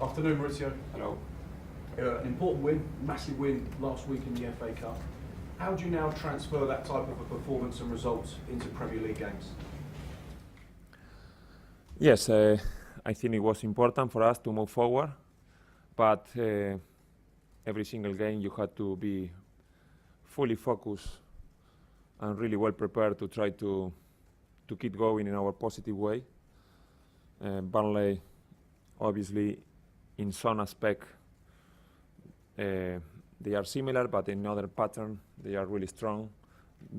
Afternoon, Mauricio. Hello. An important win, massive win last week in the FA Cup. How do you now transfer that type of a performance and results into Premier League games? Yes, I think it was important for us to move forward, but every single game you had to be fully focused and really well prepared to try to keep going in our positive way. Burnley, obviously, in some aspect, they are similar, but in other pattern, they are really strong,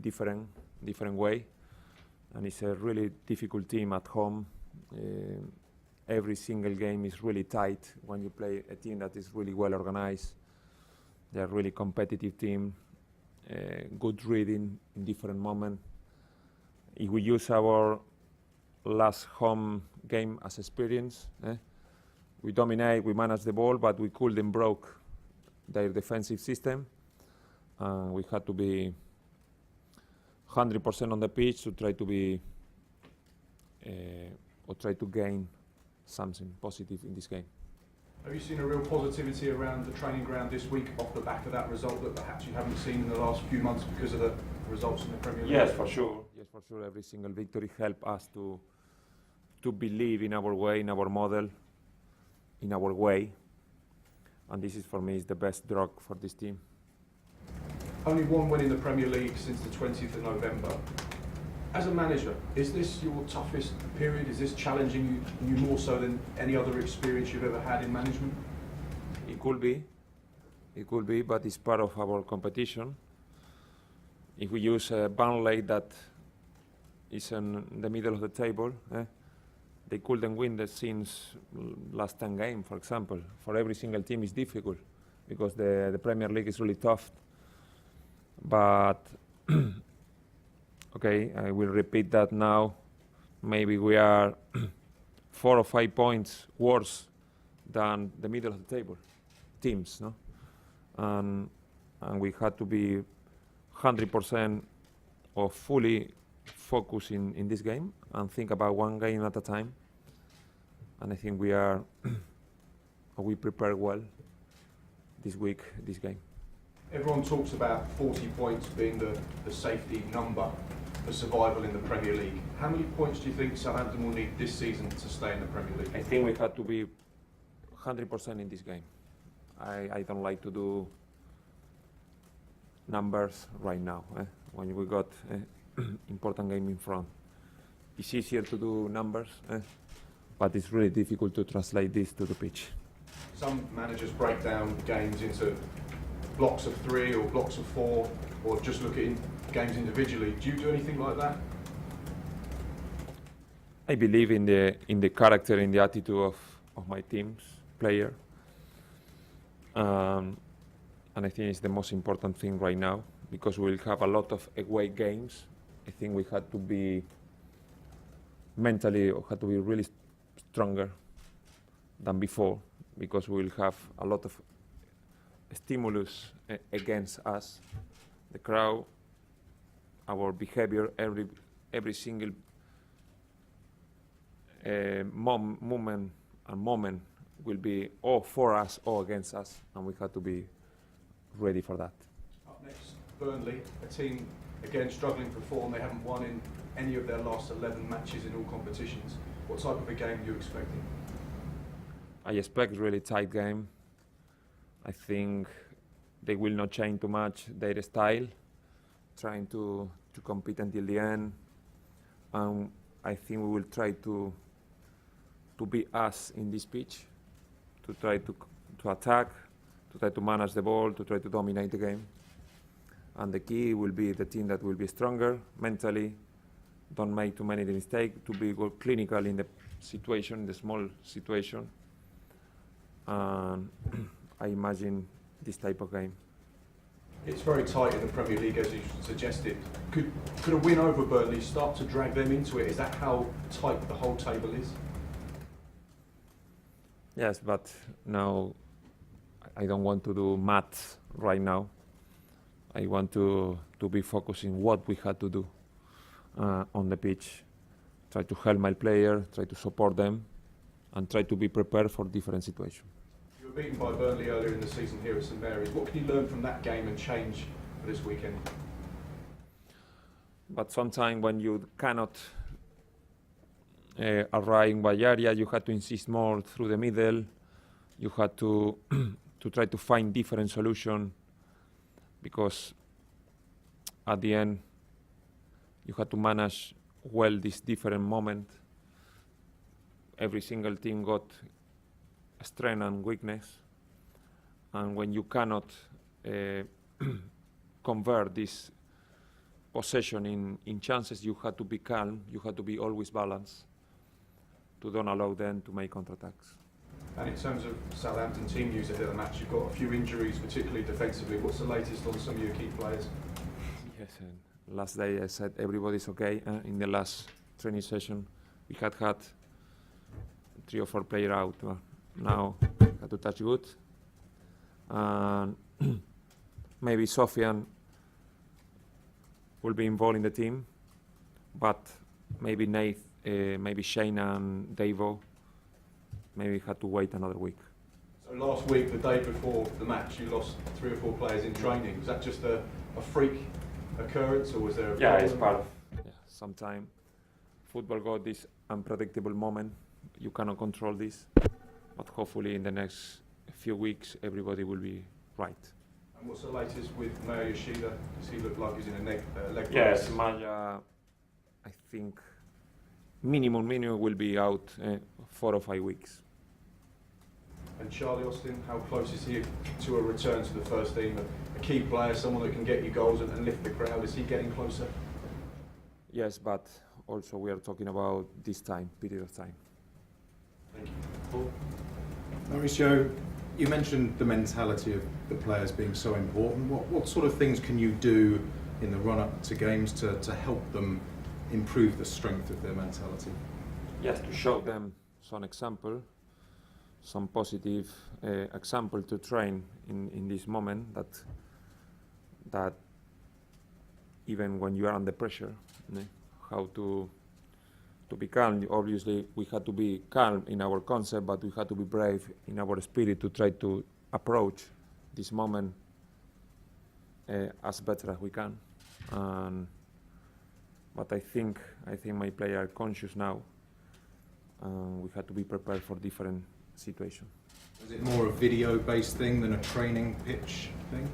different way. And it's a really difficult team at home. Every single game is really tight when you play a team that is really well organized. They are really competitive team, good reading in different moments. If we use our last home game as experience, we dominate, we manage the ball, but we couldn't broke their defensive system. We had to be 100% on the pitch to try to be or try to gain something positive in this game. Have you seen a real positivity around the training ground this week off the back of that result that perhaps you haven't seen in the last few months because of the results in the Premier League? Yes, for sure. Yes, for sure. Every single victory helped us to believe in our way, in our model, in our way. And this is, for me, is the best drug for this team. Only one win in the Premier League since the 20th of November. As a manager, is this your toughest period? Is this challenging you more so than any other experience you've ever had in management? It could be, but it's part of our competition. If we use Burnley that is in the middle of the table, they couldn't win the since last 10 games, for example. For every single team is difficult because the Premier League is really tough. But okay, I will repeat that now. Maybe we are 4 or 5 points worse than the middle of the table teams, no? And we had to be 100% or fully focused in this game and think about one game at a time. And I think we prepare well this week, this game. Everyone talks about 40 points being the safety number for survival in the Premier League. How many points do you think Southampton will need this season to stay in the Premier League? I think we had to be 100% in this game. I don't like to do numbers right now. When we got important game in front, it's easier to do numbers, but it's really difficult to translate this to the pitch. Some managers break down games into blocks of 3 or blocks of 4, or just look at games individually. Do you do anything like that? I believe in the character, in the attitude of my team's player, and I think it's the most important thing right now because we'll have a lot of away games. I think we had to be mentally really stronger than before because we'll have a lot of stimulus against us, the crowd, our behavior, every single moment will be or for us or against us, and we have to be ready for that. Up next, Burnley, a team again struggling for form. They haven't won in any of their last 11 matches in all competitions. What type of a game are you expecting? I expect a really tight game. I think they will not change too much their style, trying to compete until the end. I think we will try to be us in this pitch, to try to attack, to try to manage the ball, to try to dominate the game. And the key will be the team that will be stronger mentally, don't make too many mistakes, to be clinical in the situation, the small situation. And I imagine this type of game. It's very tight in the Premier League, as you suggested. Could a win over Burnley start to drag them into it? Is that how tight the whole table is? Yes, but now I don't want to do maths right now. I want to be focusing what we had to do on the pitch. Try to help my player, try to support them, and try to be prepared for different situations. You were beaten by Burnley earlier in the season here at St Mary's. What can you learn from that game and change for this weekend? But sometimes when you cannot arrive in one area, you have to insist more through the middle. You have to to try to find different solution, because at the end you have to manage well this different moment. Every single team got strength and weakness, and when you cannot convert this possession in chances, you have to be calm, you have to be always balanced to don't allow them to make counterattacks. And in terms of Southampton team news ahead of the match, you've got a few injuries, particularly defensively. What's the latest on some of your key players? Yes, and last day I said everybody's okay. In the last training session, we had 3 or 4 players out. Now had to touch good. And maybe Sofian will be involved in the team, but maybe Nate, maybe Shane and Davo, maybe had to wait another week. So last week, the day before the match, you lost 3 or 4 players in training. Was that just a freak occurrence, or was there a problem? It's part of. Yeah, sometimes football got this unpredictable moment. You cannot control this, but hopefully in the next few weeks everybody will be right. And what's the latest with Maya Yoshida? Does he look like he's in a leg Yes, brace? Maya, I think minimum will be out 4 or 5 weeks. And Charlie Austin, how close is he to a return to the first team? A key player, someone that can get you goals and lift the crowd. Is he getting closer? Yes, but also we are talking about this period of time. Thank you. Paul? Mauricio, you mentioned the mentality of the players being so important. What sort of things can you do in the run-up to games to help them improve the strength of their mentality? Yes, to show them some example, some positive example to train in this moment, that even when you are under pressure, how to be calm. Obviously, we had to be calm in our concept, but we had to be brave in our spirit to try to approach this moment as better as we can. But I think my players are conscious now. We had to be prepared for different situations. Is it more a video-based thing than a training pitch thing?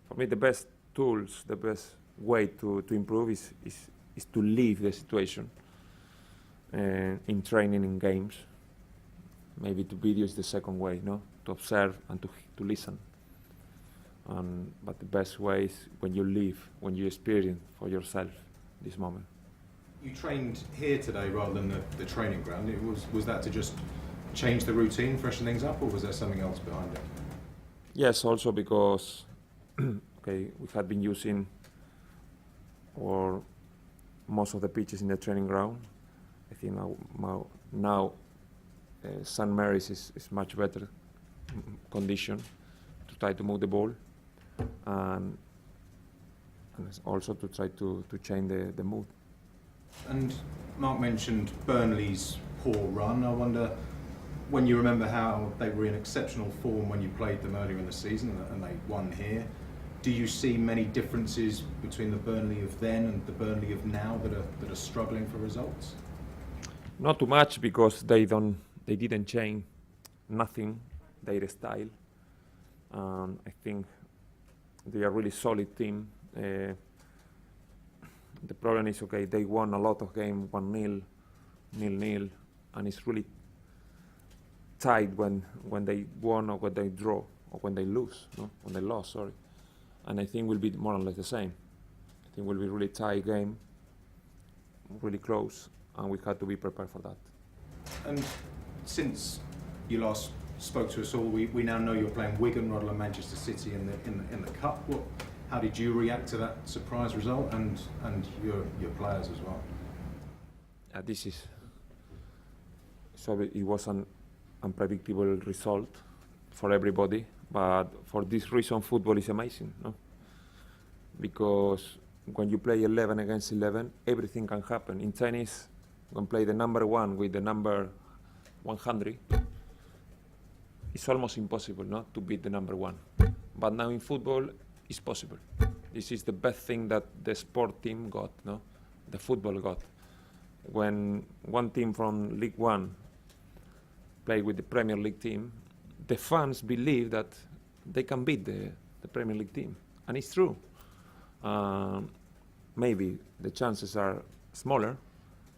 For me, the best tools, the best way to improve is to live the situation in training, in games. Maybe to video is the second way, to observe and to listen. But the best way is when you live, when you experience for yourself this moment. You trained here today rather than the training ground. Was that to just change the routine, freshen things up, or was there something else behind it? Yes, also because we had been using most of the pitches in the training ground. I think now St Mary's is much better condition to try to move the ball, and also to try to change the mood. And Mark mentioned Burnley's poor run. I wonder, when you remember how they were in exceptional form when you played them earlier in the season and they won here, do you see many differences between the Burnley of then and the Burnley of now that are struggling for results? Not too much, because they didn't change nothing, their style. I think they are a really solid team. The problem is, they won a lot of games 1-0, 0-0, and it's really tight when they won or when they draw or when they lose, when they lost, sorry. And I think will be more or less the same. I think will be really tight game, really close, and we had to be prepared for that. And since you last spoke to us all, we now know you're playing Wigan rather than Manchester City in the cup. How did you react to that surprise result, and your players as well? It was an unpredictable result for everybody, but for this reason football is amazing, because when you play 11 against 11, everything can happen. In tennis, you can play the number 1 with the number 100, it's almost impossible not to beat the number one. But now in football, it's possible. This is the best thing that the sport team got, no? The football got. When one team from League One play with the Premier League team, the fans believe that they can beat the Premier League team. And it's true. Maybe the chances are smaller,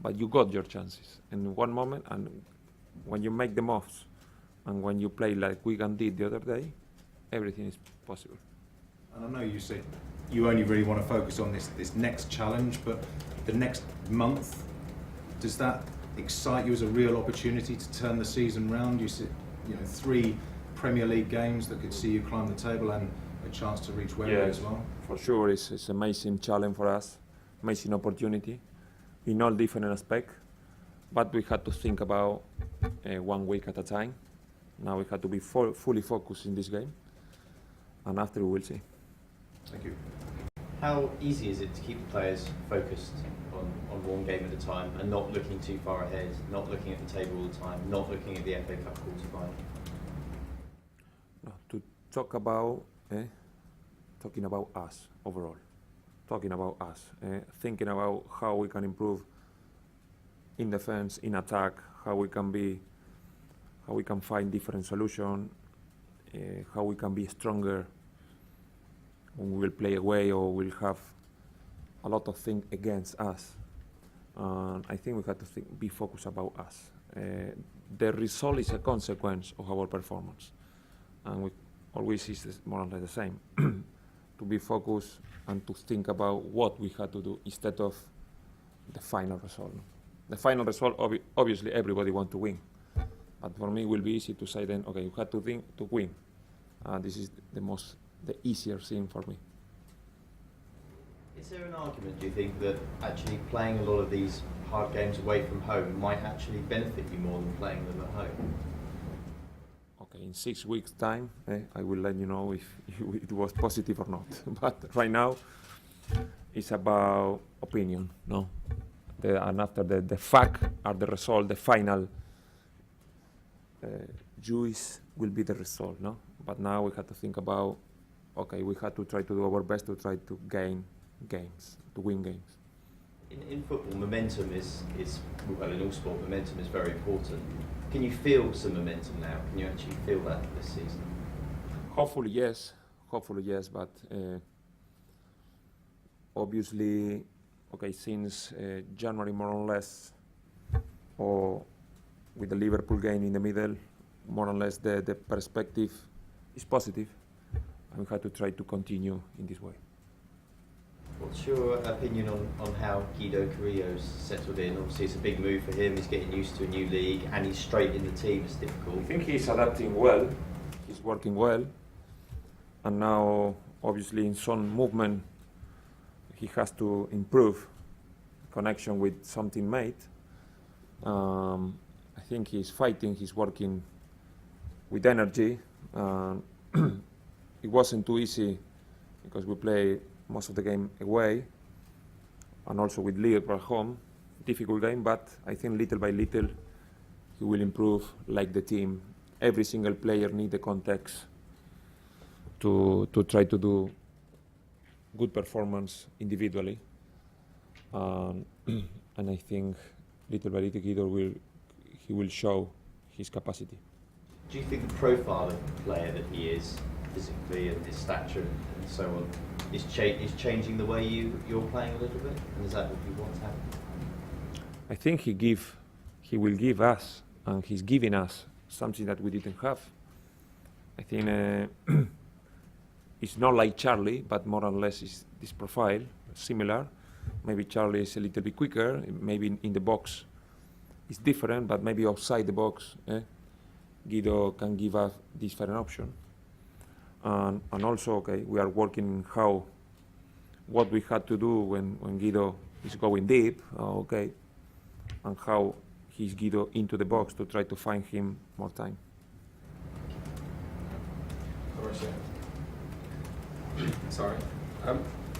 but you got your chances in one moment, and when you make the most, and when you play like Wigan did the other day, everything is possible. And I know you said you only really want to focus on this next challenge, but the next month, does that excite you as a real opportunity to turn the season round? You see, 3 Premier League games that could see you climb the table and a chance to reach Wembley as well. For sure, it's an amazing challenge for us, amazing opportunity in all different aspects. But we had to think about 1 week at a time. Now we had to be fully focused in this game, and after we will see. Thank you. How easy is it to keep the players focused on one game at a time and not looking too far ahead, not looking at the table all the time, not looking at the FA Cup quarter-final? No, to talk about, talking about us overall, talking about us, thinking about how we can improve in defense, in attack, how we can find different solutions, how we can be stronger when we will play away or we'll have a lot of things against us. I think we have to be focused about us. The result is a consequence of our performance, and we always is more or less the same. To be focused and to think about what we had to do instead of the final result. The final result, obviously, everybody wants to win, but for me, it will be easy to say then, okay, you had to think to win. This is the easier thing for me. Is there an argument, do you think, that actually playing a lot of these hard games away from home might actually benefit you more than playing them at home? Okay, in 6 weeks' time, I will let you know if it was positive or not. But right now, it's about opinion, no? And after the fact or the result, the final juice will be the result, no? But now we have to think about, okay, we have to try to do our best to try to gain games, to win games. In football, momentum is well, in all sport, momentum is very important. Can you feel some momentum now? Can you actually feel that this season? Hopefully yes, but obviously, okay, since January more or less, or with the Liverpool game in the middle, more or less the perspective is positive, and we have to try to continue in this way. What's your opinion on how Guido Carrillo's settled in? Obviously, it's a big move for him. He's getting used to a new league, and he's straight in the team. It's difficult. I think he's adapting well. He's working well, and now, obviously, in some movement, he has to improve connection with some teammate. I think he's fighting. He's working with energy. It wasn't too easy because we play most of the game away, and also with Liverpool at home. Difficult game, but I think little by little he will improve like the team. Every single player needs the context to try to do good performance individually. And I think little by little Guido will show his capacity. Do you think the profile of the player that he is, physically and his stature and so on, is changing the way you're playing a little bit? And is that what you want to happen? I think he will give us, and he's giving us something that we didn't have. I think it's not like Charlie, but more or less is this profile, similar. Maybe Charlie is a little bit quicker, maybe in the box it's different, but maybe outside the box, Guido can give us different option. And also, okay, we are working what we had to do when Guido is going deep, okay, and how he's Guido into the box to try to find him more time. Mauricio. Sorry.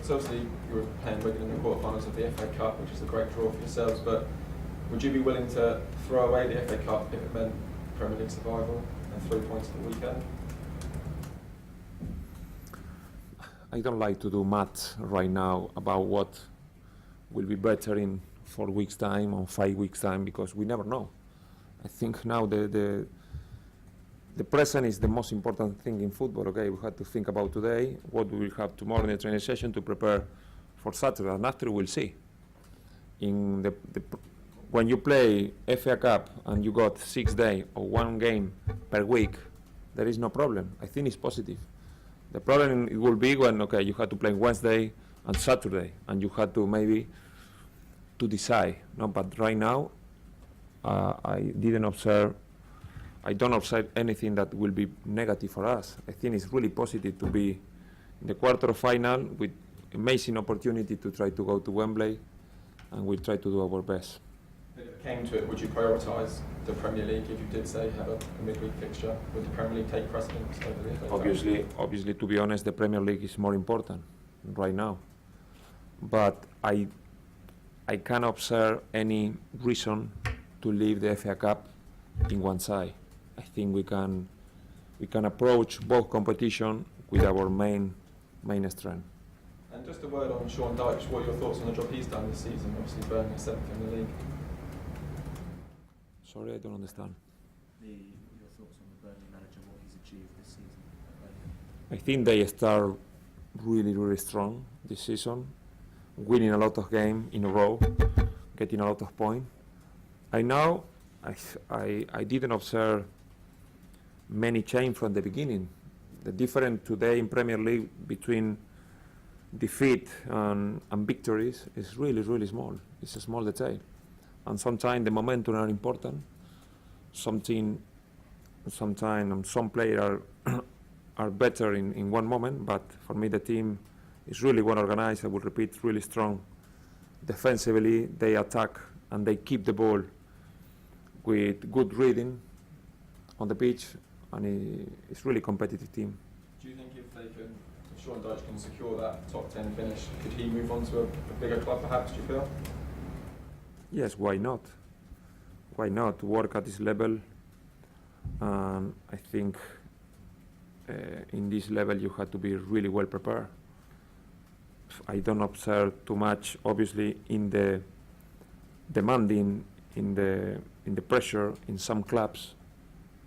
So obviously you were playing Wigan in the quarterfinals of the FA Cup, which is a great draw for yourselves, but Would you be willing to throw away the FA Cup if it meant Premier League survival and 3 points at the weekend? I don't like to do math right now about what will be better in 4 weeks' time or 5 weeks' time, because we never know. I think now the present is the most important thing in football. Okay, we have to think about today, what we will have tomorrow in the training session to prepare for Saturday, and after we'll see. In when you play FA Cup and you got 6 days or 1 game per week, there is no problem. I think it's positive. The problem it will be when, okay, you have to play Wednesday and Saturday, and you have to maybe to decide. No, but right now, I don't observe anything that will be negative for us. I think it's really positive to be in the quarter-final with amazing opportunity to try to go to Wembley, and we'll try to do our best. If it came to it, would you prioritise the Premier League if you did say have a midweek fixture? Would the Premier League take precedence over the FA Cup? Obviously, to be honest, the Premier League is more important right now. But I can't observe any reason to leave the FA Cup in one side. I think we can approach both competition with our main strength. And just a word on Sean Dyche. What are your thoughts on the job he's done this season? Obviously, Burnley 7th in the league. Sorry, I don't understand. Your thoughts on the Burnley manager, what he's achieved this season? I think they start really strong this season, winning a lot of games in a row, getting a lot of points. I didn't observe many change from the beginning. The difference today in Premier League between defeat and victories is really small. It's a small detail. And sometimes the momentum are important. Sometimes some players are better in one moment, but for me the team is really well organized. I will repeat, really strong. Defensively, they attack and they keep the ball with good reading on the pitch, and it's really competitive team. Do you think if Sean Dyche can secure that top 10 finish, could he move on to a bigger club perhaps, do you feel? Yes, why not? Why not work at this level? I think in this level you have to be really well prepared. I don't observe too much, obviously, in the demanding, in the pressure in some clubs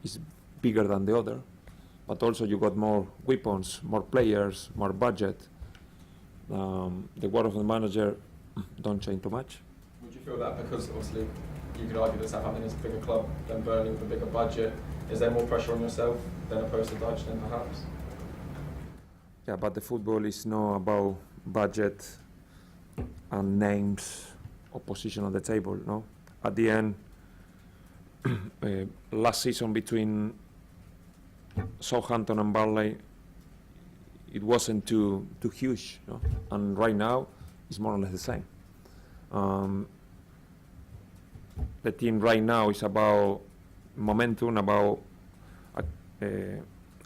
is bigger than the other, but also you got more weapons, more players, more budget. The work of the manager don't change too much. Would you feel that because obviously you could argue that Southampton is a bigger club than Burnley with a bigger budget? Is there more pressure on yourself than opposed to Dyche then perhaps? Yeah, but the football is not about budget and names or position on the table, no? At the end, last season between Southampton and Burnley, it wasn't too huge, no? And right now, it's more or less the same. The team right now is about momentum, about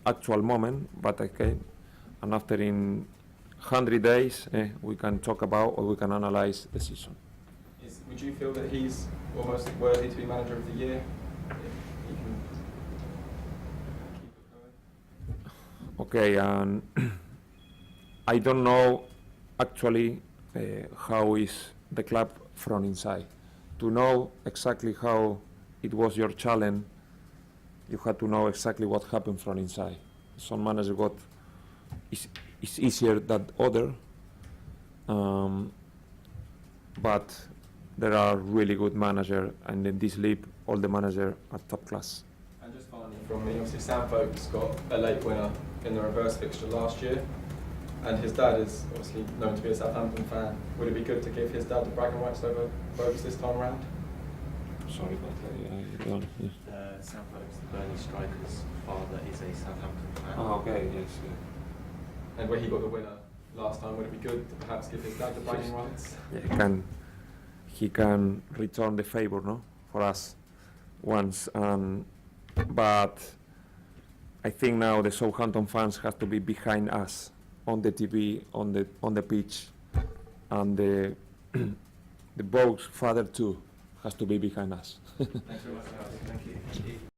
actual moment, but okay, and after in 100 days, we can talk about or we can analyze the season. Would you feel that he's almost worthy to be manager of the year? If he can keep it going? Okay, and I don't know actually how is the club from inside. To know exactly how it was your challenge, you had to know exactly what happened from inside. Some manager got it's easier than other, but there are really good managers, and in this league, all the managers are top class. And just finally from me, obviously Sam Folkes got a late winner in the reverse fixture last year, and his dad is obviously known to be a Southampton fan. Would it be good to give his dad the bragging rights over Folkes this time around? Sorry, but I don't. Yeah. Sam Folkes, the Burnley striker's father, is a Southampton fan. Oh, okay, yes. Yeah. And where he got the winner last time, would it be good to perhaps give his dad the bragging rights? Yeah, he can return the favor, no, for us once. But I think now the Southampton fans have to be behind us on the TV, on the pitch, and the both father too has to be behind us. Thanks very much. Thank you.